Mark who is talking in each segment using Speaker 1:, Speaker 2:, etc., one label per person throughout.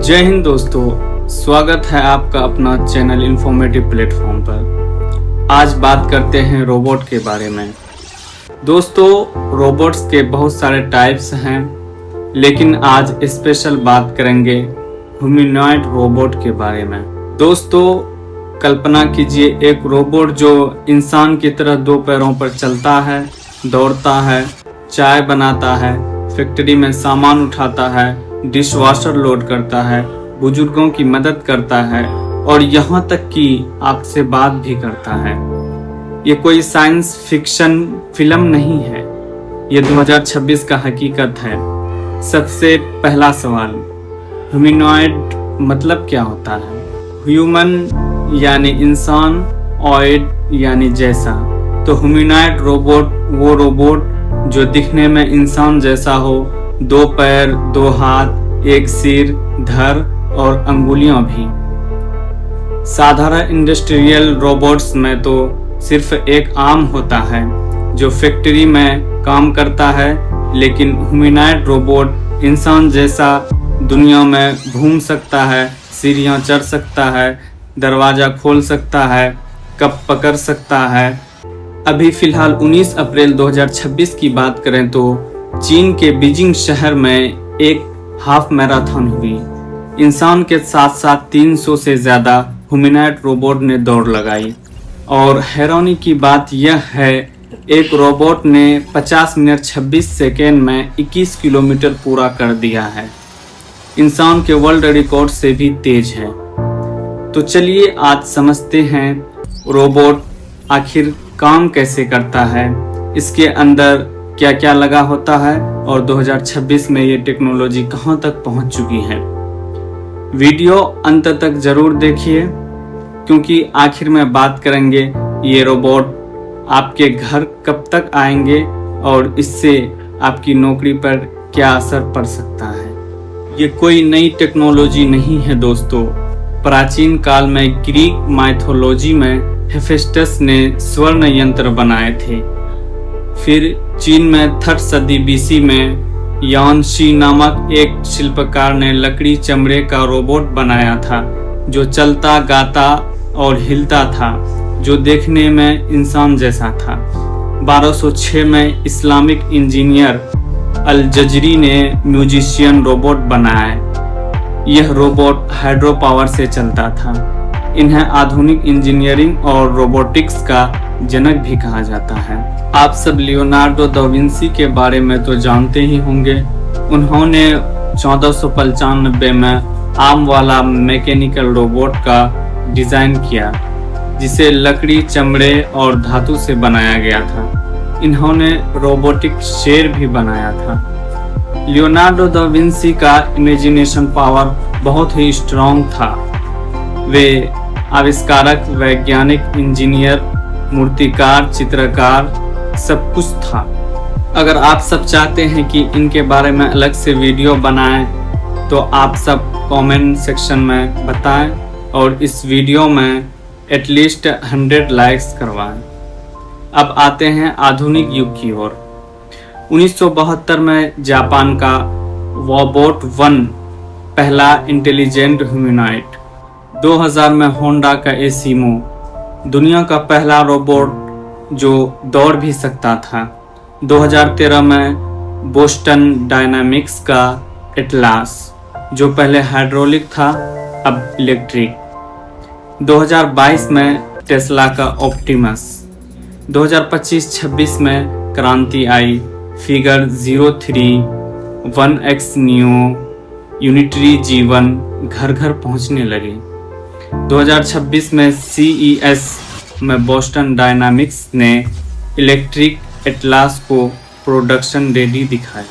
Speaker 1: जय हिंद दोस्तों, स्वागत है आपका अपना चैनल इंफॉर्मेटिव प्लेटफॉर्म पर। आज बात करते हैं रोबोट के बारे में। दोस्तों, रोबोट्स के बहुत सारे टाइप्स हैं, लेकिन आज स्पेशल बात करेंगे ह्यूमनॉइड रोबोट के बारे में। दोस्तों, कल्पना कीजिए एक रोबोट जो इंसान की तरह दो पैरों पर चलता है, दौड़ता है, चाय बनाता है, फैक्ट्री में सामान उठाता है, डिशवॉशर लोड करता है, बुजुर्गों की मदद करता है और यहाँ तक कि आपसे बात भी करता है। ये कोई साइंस फिक्शन फिल्म नहीं है, ये 2026 का हकीकत है। सबसे पहला सवाल, ह्यूमनॉइड मतलब क्या होता है? ह्यूमन यानी इंसान, ऑइड यानी जैसा। तो ह्यूमनॉइड रोबोट वो रोबोट जो दिखने में इंसान जैसा हो, दो पैर, दो हाथ, एक सिर, धड़ और अंगुलियां भी। साधारण इंडस्ट्रियल रोबोट्स में तो सिर्फ एक आर्म होता है जो फैक्ट्री में काम करता है, लेकिन ह्यूमनॉइड रोबोट इंसान जैसा दुनिया में घूम सकता है, सीढ़ियां चढ़ सकता है, दरवाजा खोल सकता है, कप पकड़ सकता है। अभी फिलहाल 19 अप्रैल 2026 की बात करें तो चीन के बीजिंग शहर में एक हाफ मैराथन हुई। इंसान के साथ साथ 300 से ज़्यादा ह्यूमनॉइड रोबोट ने दौड़ लगाई। और हैरानी की बात यह है, एक रोबोट ने 50 मिनट 26 सेकेंड में 21 किलोमीटर पूरा कर दिया है। इंसान के वर्ल्ड रिकॉर्ड से भी तेज है। तो चलिए आज समझते हैं रोबोट आखिर काम कैसे करता है, इसके अंदर क्या क्या लगा होता है और 2026 में ये टेक्नोलॉजी कहाँ तक पहुँच चुकी है। वीडियो अंत तक जरूर देखिए, क्योंकि आखिर में बात करेंगे ये रोबोट आपके घर कब तक आएंगे और इससे आपकी नौकरी पर क्या असर पड़ सकता है। ये कोई नई टेक्नोलॉजी नहीं है दोस्तों। प्राचीन काल में ग्रीक माइथोलॉजी में हेफेस्टस ने स्वर्ण यंत्र बनाए थे। फिर चीन में 3rd सदी BC में यान शी नामक एक शिल्पकार ने लकड़ी चमड़े का रोबोट बनाया था जो चलता, गाता और हिलता था, जो देखने में इंसान जैसा था। 1206 में इस्लामिक इंजीनियर अल जजरी ने म्यूजिशियन रोबोट बनाया। यह रोबोट हाइड्रो पावर से चलता था। इन्हें आधुनिक इंजीनियरिंग और रोबोटिक्स का जनक भी कहा जाता है। आप सब लियोनार्डो दा विंसी के बारे में तो जानते ही होंगे। उन्होंने 1495 में आर्म वाला मैकेनिकल रोबोट का डिजाइन किया, जिसे लकड़ी, चमड़े और धातु से बनाया गया था। इन्होंने रोबोटिक शेर भी बनाया था। लियोनार्डो दा विंसी का इमेजिनेशन पावर बहुत ही स्ट्रॉन्ग था। वे आविष्कारक, वैज्ञानिक, इंजीनियर, मूर्तिकार, चित्रकार, सब कुछ था। अगर आप सब चाहते हैं कि इनके बारे में अलग से वीडियो बनाएं, तो आप सब कमेंट सेक्शन में बताएं और इस वीडियो में एटलीस्ट 100 लाइक्स करवाएं। अब आते हैं आधुनिक युग की ओर। 1972 में जापान का वॉबोट 1 पहला इंटेलिजेंट ह्यूमनॉइड। 2000 में होंडा का एसिमो दुनिया का पहला रोबोट जो दौड़ भी सकता था। 2013 में बोस्टन डायनामिक्स का एटलास, जो पहले हाइड्रोलिक था अब इलेक्ट्रिक। 2022 में टेस्ला का ऑप्टिमस। 2025-26 में क्रांति आई, फिगर 03, 1X नियो, यूनिटरी जीवन घर घर पहुंचने लगे। 2026 में CES में बोस्टन डायनामिक्स ने इलेक्ट्रिक एटलास को प्रोडक्शन रेडी दिखाया।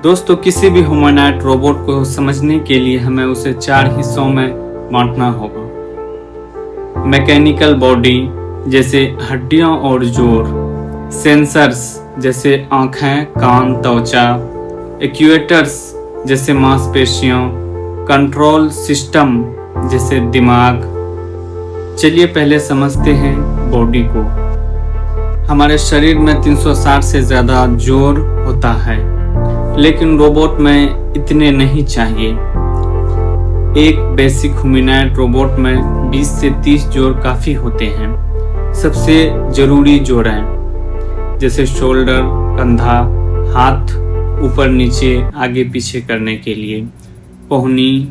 Speaker 1: दोस्तों, किसी भी ह्यूमनॉइड रोबोट को समझने के लिए हमें उसे 4 हिस्सों में बांटना होगा। मैकेनिकल बॉडी जैसे हड्डियां और जोड़, सेंसर्स जैसे आंखें, कान, त्वचा, एक्चुएटर्स जैसे मांसपेशियां, कंट्रोल सिस्टम जैसे दिमाग। चलिए पहले समझते हैं बॉडी को। हमारे शरीर में 360 से ज़्यादा जोड़ होता है, लेकिन रोबोट में इतने नहीं चाहिए। एक बेसिक ह्यूमनॉइड रोबोट में 20 से 30 जोड़ काफ़ी होते हैं। सबसे ज़रूरी जोड़ें जैसे शोल्डर, कंधा, हाथ ऊपर नीचे आगे पीछे करने के लिए, पहुनी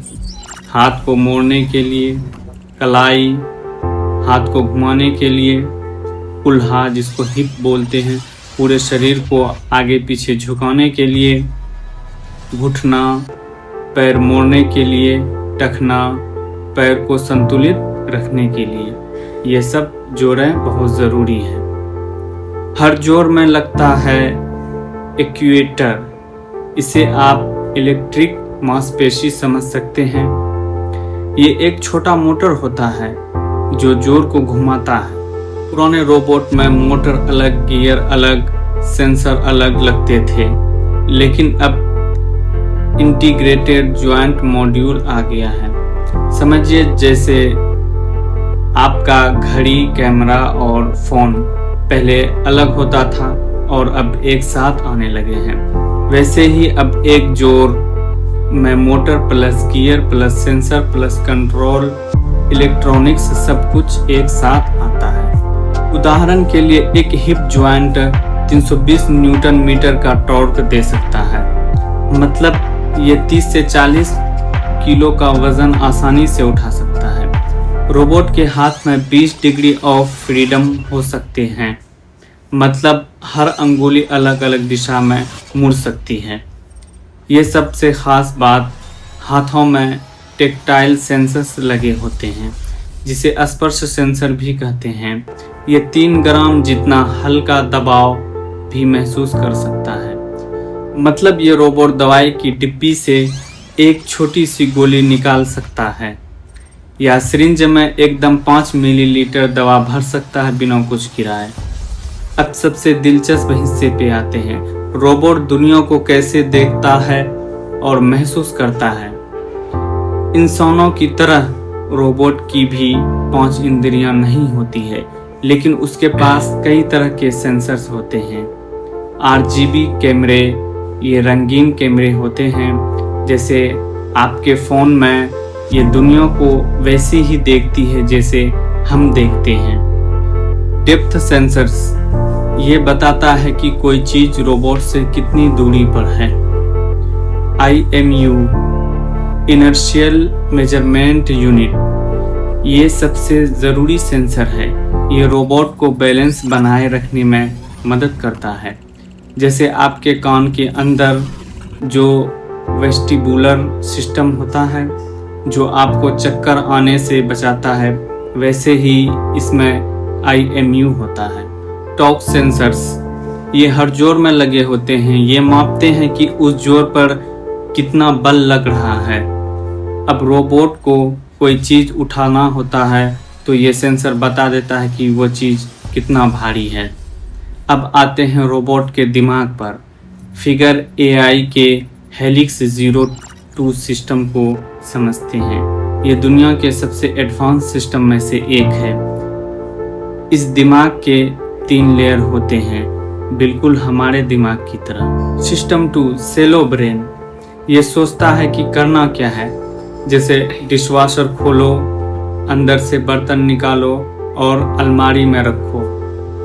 Speaker 1: हाथ को मोड़ने के लिए, कलाई हाथ को घुमाने के लिए, कुल्हा जिसको हिप बोलते हैं पूरे शरीर को आगे पीछे झुकाने के लिए, घुटना पैर मोड़ने के लिए, टखना पैर को संतुलित रखने के लिए। ये सब जोड़ें बहुत ज़रूरी हैं। हर जोड़ में लगता है एक्चुएटर। इसे आप इलेक्ट्रिक मांसपेशी समझ सकते हैं। ये एक छोटा मोटर होता है जो जोड़ को घुमाता है। पुराने रोबोट में मोटर अलग, गियर अलग, सेंसर अलग लगते थे, लेकिन अब इंटीग्रेटेड ज्वाइंट मॉड्यूल आ गया है। समझिए जैसे आपका घड़ी, कैमरा और फोन पहले अलग होता था और अब एक साथ आने लगे हैं, वैसे ही अब एक जोड़ में motor plus gear plus sensor plus control electronics सब कुछ एक साथ आता है। उदाहरण के लिए एक हिप ज्वाइंट 320 न्यूटन मीटर का टॉर्क दे सकता है। मतलब ये 30 से 40 किलो का वजन आसानी से उठा सकता है। रोबोट के हाथ में 20 डिग्री ऑफ फ्रीडम हो सकते हैं। मतलब हर अंगुली अलग अलग दिशा में मुड़ सकती है। ये सबसे ख़ास बात, हाथों में टेक्टाइल सेंसर्स लगे होते हैं जिसे स्पर्श सेंसर भी कहते हैं। ये 3 ग्राम जितना हल्का दबाव भी महसूस कर सकता है। मतलब ये रोबोट दवाई की डिब्बी से एक छोटी सी गोली निकाल सकता है या सिरिंज में एकदम 5 मिलीलीटर दवा भर सकता है बिना कुछ गिराए। अब सबसे दिलचस्प हिस्से पे आते हैं। रोबोट दुनिया को कैसे देखता है और महसूस करता है। इंसानों की तरह रोबोट की भी 5 इंद्रियां नहीं होती है, लेकिन उसके पास कई तरह के सेंसर्स होते हैं। RGB कैमरे, ये रंगीन कैमरे होते हैं। जैसे आपके फ़ोन में ये दुनिया को वैसी ही देखती है जैसे हम देखते हैं। डेप्थ सेंसर्स, ये बताता है कि कोई चीज़ रोबोट से कितनी दूरी पर है। IMU, इनर्शियल मेजरमेंट यूनिट, ये सबसे ज़रूरी सेंसर है। ये रोबोट को बैलेंस बनाए रखने में मदद करता है। जैसे आपके कान के अंदर जो वेस्टिबुलर सिस्टम होता है जो आपको चक्कर आने से बचाता है, वैसे ही इसमें IMU होता है। टॉर्क सेंसर्स, ये हर जोड़ में लगे होते हैं। ये मापते हैं कि उस जोड़ पर कितना बल लग रहा है। अब रोबोट को कोई चीज़ उठाना होता है तो ये सेंसर बता देता है कि वो चीज़ कितना भारी है। अब आते हैं रोबोट के दिमाग पर। फिगर AI के हेलिक्स 02 सिस्टम को समझते हैं। ये दुनिया के सबसे एडवांस सिस्टम में से एक है। इस दिमाग के 3 लेयर होते हैं, बिल्कुल हमारे दिमाग की तरह। सिस्टम 2 सेलो ब्रेन, ये सोचता है कि करना क्या है। जैसे डिशवॉशर खोलो, अंदर से बर्तन निकालो और अलमारी में रखो,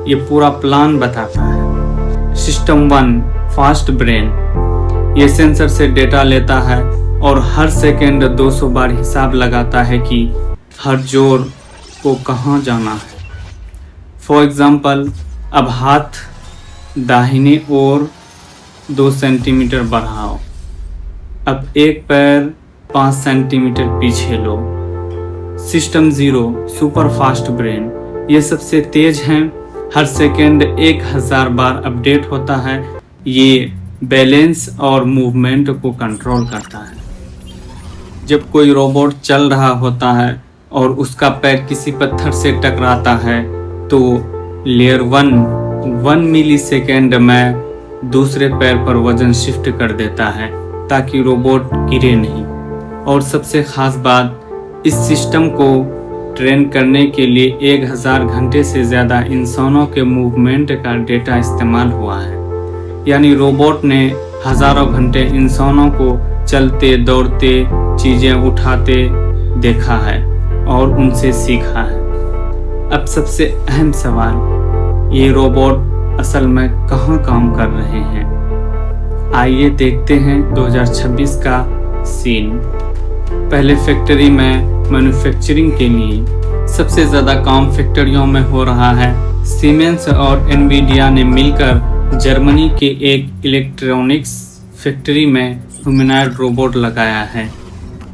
Speaker 1: ये पूरा प्लान बताता है। सिस्टम 1 फास्ट ब्रेन, ये सेंसर से डेटा लेता है और हर सेकेंड 200 बार हिसाब लगाता है कि हर जोड़ को कहाँ जाना है। फॉर एग्जाम्पल, अब हाथ दाहिने ओर 2 सेंटीमीटर बढ़ाओ। अब एक पैर 5 सेंटीमीटर पीछे लो। सिस्टम 0 सुपर फास्ट ब्रेन, ये सबसे तेज हैं। हर सेकेंड 1000 बार अपडेट होता है। ये बैलेंस और मूवमेंट को कंट्रोल करता है। जब कोई रोबोट चल रहा होता है और उसका पैर किसी पत्थर से टकराता है तो लेयर 1 मिली सेकेंड में दूसरे पैर पर वजन शिफ्ट कर देता है ताकि रोबोट गिरे नहीं। और सबसे खास बात, इस सिस्टम को ट्रेन करने के लिए 1000 घंटे से ज़्यादा इंसानों के मूवमेंट का डेटा इस्तेमाल हुआ है। यानी रोबोट ने हजारों घंटे इंसानों को चलते दौड़ते चीजें उठाते देखा है और उनसे सीखा है। अब सबसे अहम सवाल, ये रोबोट असल में कहाँ काम कर रहे हैं? आइए देखते हैं 2026 का सीन। पहले फैक्ट्री में मैन्युफैक्चरिंग के लिए सबसे ज़्यादा काम फैक्ट्रियों में हो रहा है। सीमेंस और एनवीडिया ने मिलकर जर्मनी के एक इलेक्ट्रॉनिक्स फैक्ट्री में ह्यूमनॉइड रोबोट लगाया है।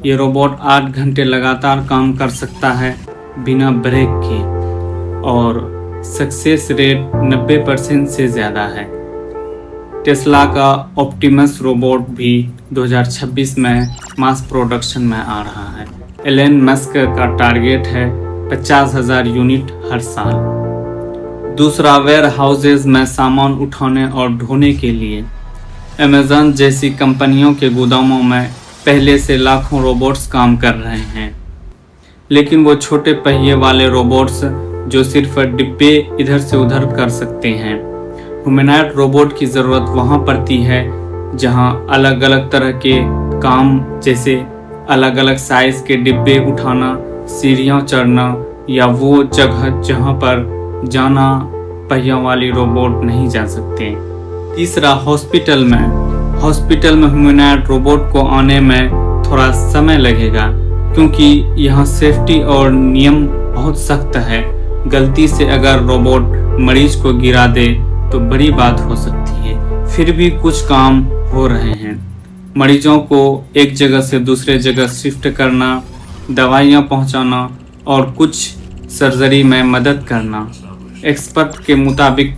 Speaker 1: ये रोबोट 8 घंटे लगातार काम कर सकता है बिना ब्रेक के और सक्सेस रेट 90% से ज़्यादा है। टेस्ला का ऑप्टिमस रोबोट भी 2026 में मास प्रोडक्शन में आ रहा है। एलन मस्क का टारगेट है 50,000 यूनिट हर साल। दूसरा, वेयर हाउसेज में सामान उठाने और ढोने के लिए अमेज़न जैसी कंपनियों के गोदामों में पहले से लाखों रोबोट्स काम कर रहे हैं, लेकिन वो छोटे पहिए वाले रोबोट्स जो सिर्फ डिब्बे इधर से उधर कर सकते हैं। ह्यूमनॉइड रोबोट की ज़रूरत वहाँ पड़ती है जहाँ अलग अलग तरह के काम, जैसे अलग अलग साइज़ के डिब्बे उठाना, सीढ़ियाँ चढ़ना, या वो जगह जहाँ पर जाना पहियों वाली रोबोट नहीं जा सकते। तीसरा, हॉस्पिटल में ह्यूमनॉइड रोबोट को आने में थोड़ा समय लगेगा, क्योंकि यहाँ सेफ्टी और नियम बहुत सख्त है। गलती से अगर रोबोट मरीज को गिरा दे तो बड़ी बात हो सकती है। फिर भी कुछ काम हो रहे हैं। मरीजों को एक जगह से दूसरे जगह शिफ्ट करना, दवाइयाँ पहुँचाना और कुछ सर्जरी में मदद करना। एक्सपर्ट के मुताबिक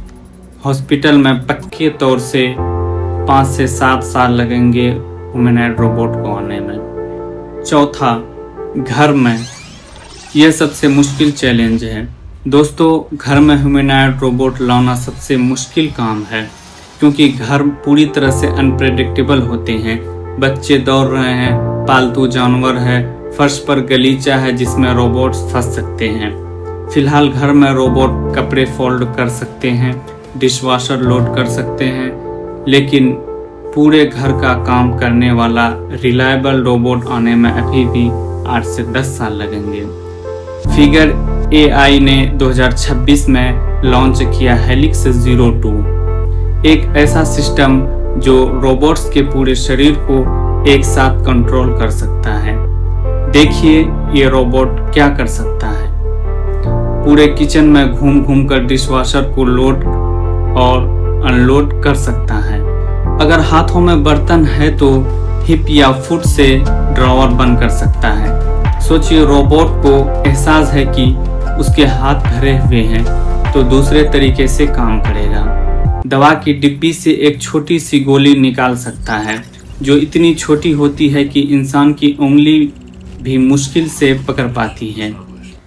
Speaker 1: हॉस्पिटल में पक्के तौर से 5 से 7 साल लगेंगे ह्यूमनॉइड रोबोट को आने में। चौथा, घर में यह सबसे मुश्किल चैलेंज है। दोस्तों, घर में ह्यूमनॉइड रोबोट लाना सबसे मुश्किल काम है, क्योंकि घर पूरी तरह से अनप्रेडिक्टेबल होते हैं। बच्चे दौड़ रहे हैं, पालतू जानवर है, फर्श पर गलीचा है जिसमें रोबोट्स फंस सकते हैं। फिलहाल घर में रोबोट कपड़े फोल्ड कर सकते हैं, डिशवॉशर लोड कर सकते हैं, लेकिन पूरे घर का काम करने वाला रिलायबल रोबोट आने में अभी भी 8 से 10 साल लगेंगे। फिगर AI ने 2026 में लॉन्च किया हेलिक्स 02, एक ऐसा सिस्टम जो रोबोट्स के पूरे शरीर को एक साथ कंट्रोल कर सकता है। देखिए ये रोबोट क्या कर सकता है। पूरे किचन में घूम घूम कर डिशवॉशर को लोड और अनलोड कर सकता है। अगर हाथों में बर्तन है तो हिप या फुट से ड्रॉवर बंद कर सकता है। सोचिए, रोबोट को एहसास है कि उसके हाथ भरे हुए हैं तो दूसरे तरीके से काम करेगा। दवा की डिब्बी से एक छोटी सी गोली निकाल सकता है, जो इतनी छोटी होती है कि इंसान की उंगली भी मुश्किल से पकड़ पाती है।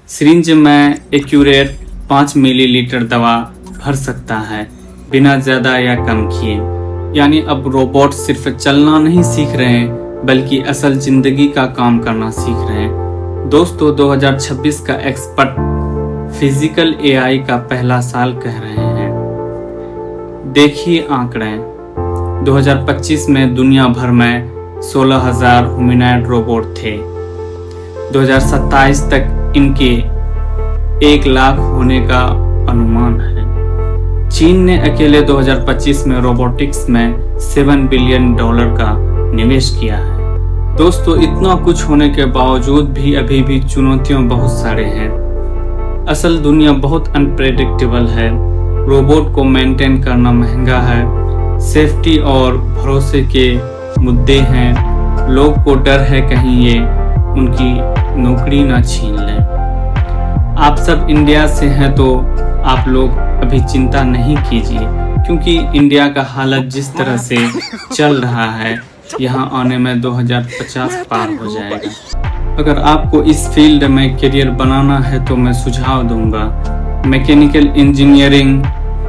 Speaker 1: सिरिंज में एक्यूरेट 5 मिलीलीटर दवा भर सकता है बिना ज़्यादा या कम किए। यानी अब रोबोट सिर्फ चलना नहीं सीख रहे हैं, बल्कि असल जिंदगी का काम करना सीख रहे हैं। दोस्तों, 2026 का एक्सपर्ट फिजिकल AI का पहला साल कह रहे हैं। देखिए आंकड़े, 2025 में दुनिया भर में 16,000 ह्यूमनॉइड रोबोट थे। 2027 तक इनके 1 लाख होने का अनुमान है। चीन ने अकेले 2025 में रोबोटिक्स में $7 बिलियन का निवेश किया है। दोस्तों, इतना कुछ होने के बावजूद भी अभी भी चुनौतियां बहुत सारे हैं। असल दुनिया बहुत अनप्रेडिक्टेबल है। रोबोट को मेंटेन करना महंगा है। सेफ्टी और भरोसे के मुद्दे हैं। लोग को डर है कहीं ये उनकी नौकरी ना छीन ले। आप सब इंडिया से हैं तो आप लोग अभी चिंता नहीं कीजिए, क्योंकि इंडिया का हालत जिस तरह से चल रहा है, यहाँ आने में 2050 पार हो जाएगा। अगर आपको इस फील्ड में करियर बनाना है तो मैं सुझाव दूंगा, mechanical engineering,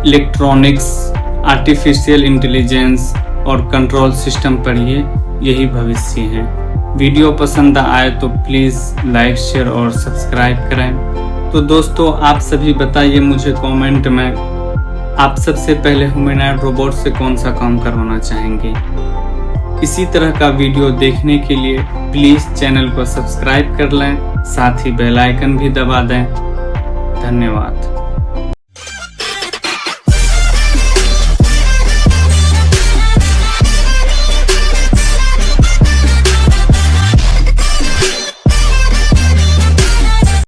Speaker 1: electronics, artificial intelligence और कंट्रोल सिस्टम पढ़िए, यही भविष्य है। वीडियो पसंद आए तो प्लीज़ लाइक, शेयर और सब्सक्राइब करें। तो दोस्तों, आप सभी बताइए मुझे कमेंट में, आप सबसे पहले ह्यूमनॉइड रोबोट से कौन सा काम करवाना चाहेंगे? इसी तरह का वीडियो देखने के लिए प्लीज़ चैनल को सब्सक्राइब कर लें, साथ ही बेल आइकन भी दबा दें। धन्यवाद।